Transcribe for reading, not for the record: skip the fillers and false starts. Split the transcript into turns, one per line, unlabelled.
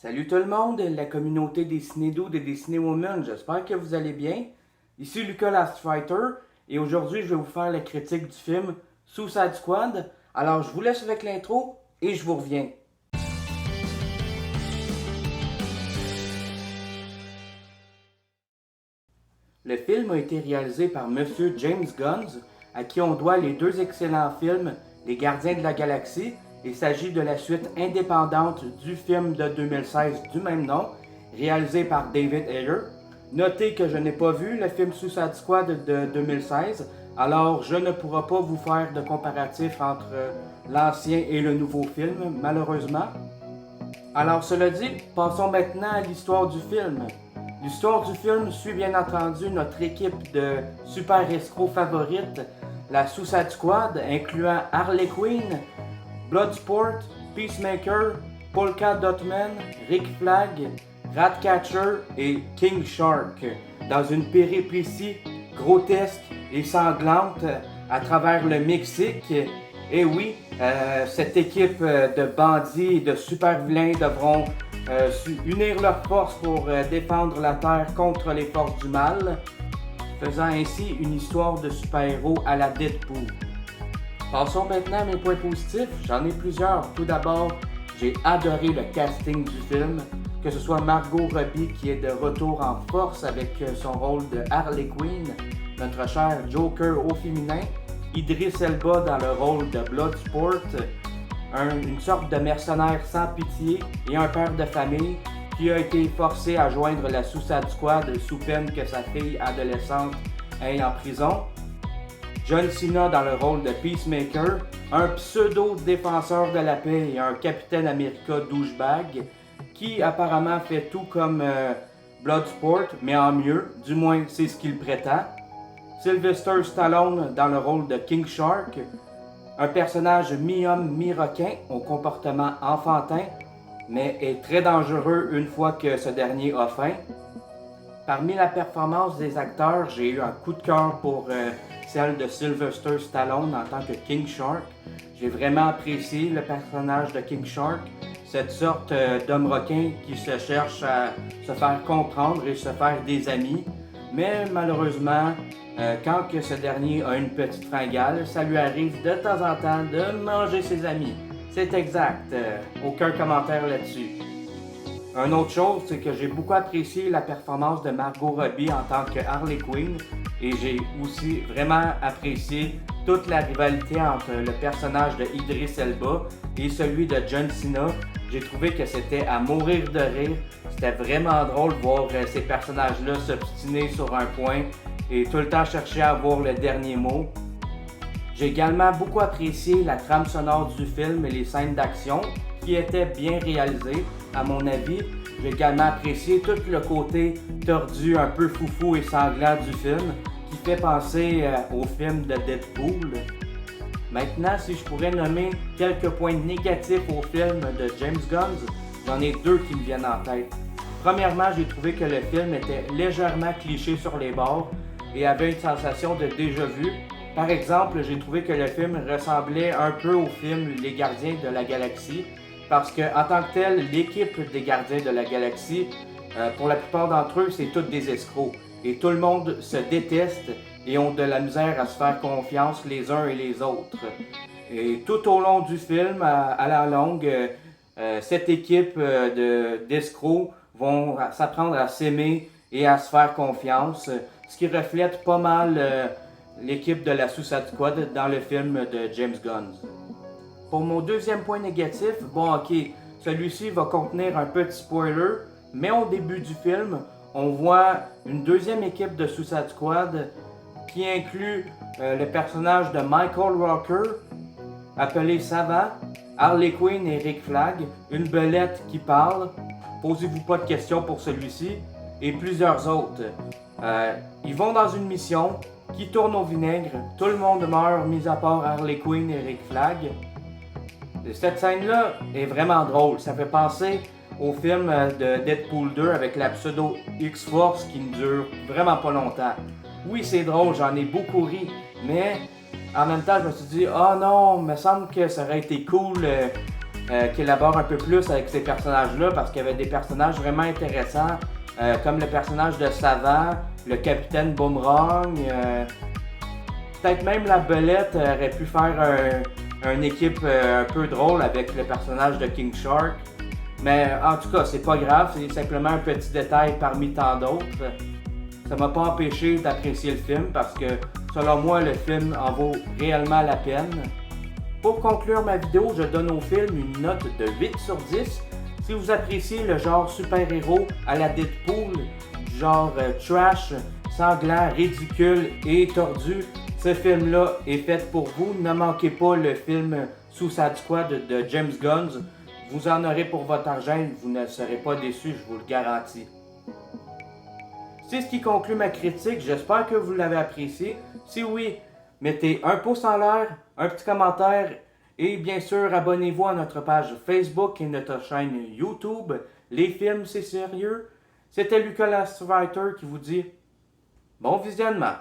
Salut tout le monde, la communauté des ciné-dudes et des ciné-women, j'espère que vous allez bien. Ici Lucas Lastfighter et aujourd'hui je vais vous faire la critique du film Suicide Squad. Alors je vous laisse avec l'intro et je vous reviens. Le film a été réalisé par Monsieur James Gunn, à qui on doit les deux excellents films Les Gardiens de la Galaxie. Il s'agit de la suite indépendante du film de 2016 du même nom, réalisé par David Ayer. Notez que je n'ai pas vu le film Suicide Squad de 2016, alors je ne pourrai pas vous faire de comparatif entre l'ancien et le nouveau film, malheureusement. Alors cela dit, passons maintenant à l'histoire du film. L'histoire du film suit bien entendu notre équipe de super escrocs favorites, la Suicide Squad, incluant Harley Quinn, Bloodsport, Peacemaker, Polka Dotman, Rick Flag, Ratcatcher et King Shark, dans une péripétie grotesque et sanglante à travers le Mexique. Et oui, cette équipe de bandits et de super vilains devront unir leurs forces pour défendre la Terre contre les forces du mal, faisant ainsi une histoire de super-héros à la Deadpool. Passons maintenant à mes points positifs. J'en ai plusieurs. Tout d'abord, j'ai adoré le casting du film, que ce soit Margot Robbie qui est de retour en force avec son rôle de Harley Quinn, notre cher Joker au féminin, Idris Elba dans le rôle de Bloodsport, une sorte de mercenaire sans pitié et un père de famille qui a été forcé à joindre la Suicide Squad sous peine que sa fille adolescente aille en prison. John Cena dans le rôle de Peacemaker, un pseudo-défenseur de la paix et un Capitaine America douchebag qui apparemment fait tout comme Bloodsport, mais en mieux, du moins c'est ce qu'il prétend. Sylvester Stallone dans le rôle de King Shark, un personnage mi-homme, mi-requin au comportement enfantin, mais est très dangereux une fois que ce dernier a faim. Parmi la performance des acteurs, j'ai eu un coup de cœur pour celle de Sylvester Stallone en tant que King Shark. J'ai vraiment apprécié le personnage de King Shark, cette sorte d'homme requin qui se cherche à se faire comprendre et se faire des amis. Mais malheureusement, quand que ce dernier a une petite fringale, ça lui arrive de temps en temps de manger ses amis. C'est exact, aucun commentaire là-dessus. Une autre chose, c'est que j'ai beaucoup apprécié la performance de Margot Robbie en tant que Harley Quinn et j'ai aussi vraiment apprécié toute la rivalité entre le personnage de Idris Elba et celui de John Cena. J'ai trouvé que c'était à mourir de rire. C'était vraiment drôle de voir ces personnages-là s'obstiner sur un point et tout le temps chercher à avoir le dernier mot. J'ai également beaucoup apprécié la trame sonore du film et les scènes d'action qui étaient bien réalisées, à mon avis. J'ai également apprécié tout le côté tordu, un peu foufou et sanglant du film qui fait penser au film de Deadpool. Maintenant, si je pourrais nommer quelques points négatifs au film de James Gunn, j'en ai deux qui me viennent en tête. Premièrement, j'ai trouvé que le film était légèrement cliché sur les bords et avait une sensation de déjà-vu. Par exemple, j'ai trouvé que le film ressemblait un peu au film Les Gardiens de la Galaxie, parce que en tant que tel, l'équipe des Gardiens de la Galaxie, pour la plupart d'entre eux, c'est tous des escrocs. Et tout le monde se déteste et ont de la misère à se faire confiance les uns et les autres. Et tout au long du film, à la longue, cette équipe d'escrocs vont s'apprendre à s'aimer et à se faire confiance, ce qui reflète pas mal l'équipe de la Suicide Squad dans le film de James Gunn. Pour mon deuxième point négatif, bon ok, celui-ci va contenir un petit spoiler, mais au début du film, on voit une deuxième équipe de Suicide Squad qui inclut le personnage de Michael Rooker, appelé Savant, Harley Quinn et Rick Flag, une belette qui parle, posez-vous pas de questions pour celui-ci, et plusieurs autres. Ils vont dans une mission qui tourne au vinaigre, tout le monde meurt, mis à part Harley Quinn et Rick Flag. Cette scène-là est vraiment drôle, ça fait penser au film de Deadpool 2 avec la pseudo X-Force qui ne dure vraiment pas longtemps. Oui, c'est drôle, j'en ai beaucoup ri, mais en même temps, je me suis dit, oh non, il me semble que ça aurait été cool qui élabore un peu plus avec ces personnages-là parce qu'il y avait des personnages vraiment intéressants, comme le personnage de Savant, le capitaine Boomerang, peut-être même la Belette aurait pu faire une équipe un peu drôle avec le personnage de King Shark. Mais en tout cas, c'est pas grave, c'est simplement un petit détail parmi tant d'autres. Ça m'a pas empêché d'apprécier le film parce que, selon moi, le film en vaut réellement la peine. Pour conclure ma vidéo, je donne au film une note de 8 sur 10. Si vous appréciez le genre super-héros à la Deadpool, du genre trash, sanglant, ridicule et tordu, ce film-là est fait pour vous. Ne manquez pas le film Suicide Squad de James Gunn. Vous en aurez pour votre argent, vous ne serez pas déçus, je vous le garantis. C'est ce qui conclut ma critique, j'espère que vous l'avez apprécié. Si oui, mettez un pouce en l'air, un petit commentaire et bien sûr abonnez-vous à notre page Facebook et notre chaîne YouTube. Les films, c'est sérieux. C'était Lucas Lastwriter qui vous dit bon visionnement.